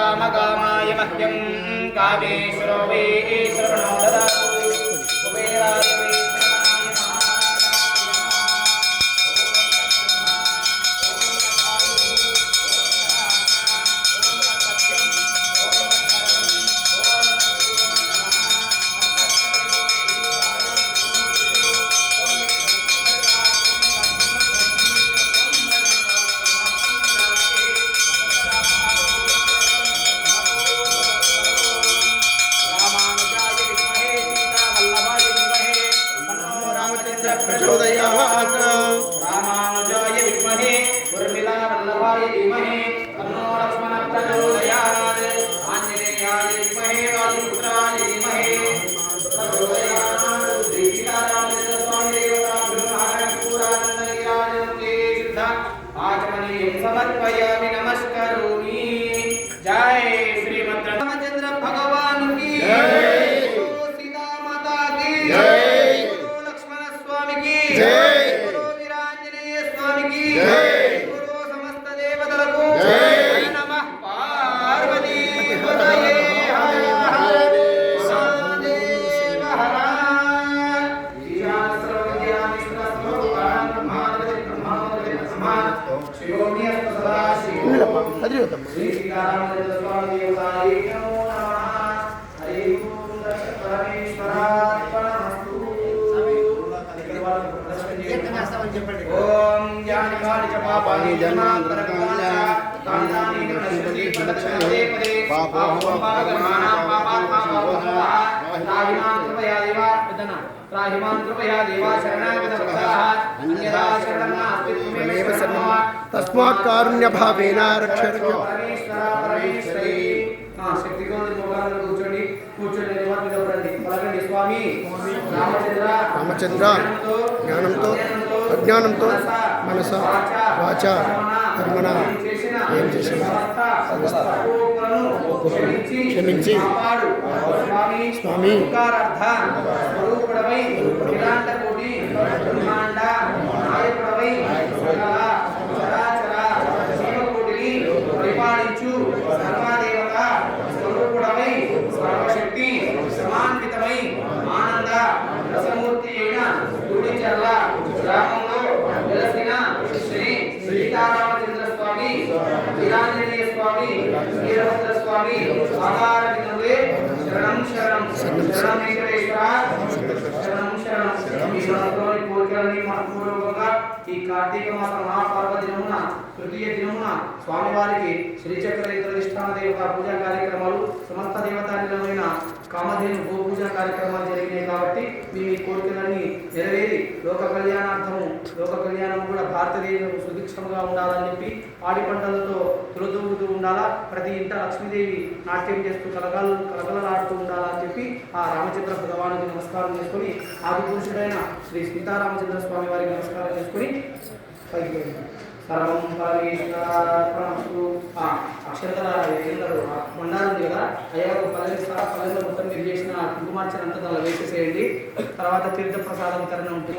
कामकामाय मह्यं कामेश्वरो वै श्रवणो ददातु कुबेराय वै प्रचोदयात् रामानुजाय विद्महे उर्मिला वल्लभाय धीमहि तन्नो लक्ष्मणः प्रचोदयात् आञ्जनेयाय विद्महे वायुपुत्राय धीमहि प्रचोदयात् श्री सीतारामचन्द्र स्वामी देवता ब्रह्माण्डपूरानन्दगिराज सिद्ध आचमनीयं समर्पयामि नमस्करोमि। जय श्रीमद् रामचंद्र भगवान की जय, सीता माता की जय, जय वीरांजनेय स्वामी की जय, समस्त देवतలకు जय नमः पार्वती पतये हर हर महादेव हर श्री सीतारामचंद्र स्वामी देवताय नमो नमः। हरि ओम परमेश्वरार्पणमस्तु। ओम ज्ञानिकानि च पापानि जन्मान्तरकानि कामानि नश्यन्ति प्रदक्षिणते पदे पापोऽहं पापकर्माणां पापात्मा पापः त्राहिमां कृपया देवा शरणागतभक्ताः अन्यथा शरणं नास्ति त्वमेव शरणं तस्मात् कारुण्यभावेन रक्ष परमेश्वरी। శక్తిగోంది మోకాళ్ళ కూర్చోండి కూర్చొని నిలబడండి పలకండి స్వామి రామచంద్ర జ్ఞానంతో అజ్ఞానంతో మనస వాచ కర్మణ ఏం చేసిన క్షమించి స్వామి స్వరూపుడవై ఇలాంటి కోటి బ్రహ్మాండ నాయకుడవై జీవకోటిని పరిపాలించు సర్వదేవత స్వరూపుడవై సర్వశక్తి సమాన్వితమై ఆనంద రసమూర్తి అయిన గుడిచర్ల గ్రామంలో వెలసిన శ్రీ సీతారామచంద్ర స్వామి వీరాంజనేయ స్వామి వీరభద్ర స్వామి ఆధార విధులే శరణం శరణం శరణం వెంకటేశ్వర శరణం శరణం ఈ మనలోని కోరికలని మనపూర్వకంగా ఈ కార్తీక మాస మహాపర్వ దినమున తృతీయ దినమున స్వామివారికి శ్రీచక్ర యంత్రాధిష్టాన దేవత పూజా కార్యక్రమాలు సమస్త దేవతానిలమైన కామధేను గో పూజా కార్యక్రమాలు జరిగినాయి కాబట్టి మీ కోరికలన్నీ నెరవేరి లోక కళ్యాణార్థము లోక కళ్యాణం కూడా భారతదేశం సుభిక్షముగా ఉండాలని చెప్పి పాడి పంటలతో తులదూగుతూ ఉండాలా, ప్రతి ఇంట లక్ష్మీదేవి నాట్యం చేస్తూ కలకలలాడుతూ ఉండాలని చెప్పి ఆ రామచంద్ర భగవానికి నమస్కారం చేసుకొని ఆది పురుషుడైన శ్రీ సీతారామచంద్ర స్వామి వారికి నమస్కారం చేసుకొని పైకి సర్వం పరమేశ్వరార్పణమస్తు. అక్షంతల మండాలు ఉంది కదా, అయ్యగారు పల్లెలో మొత్తం మీరు చేసిన కుంకుమార్చన అంతా దానిలో వేసేసేయండి. తర్వాత తీర్థ ప్రసాద వితరణ ఉంటుంది.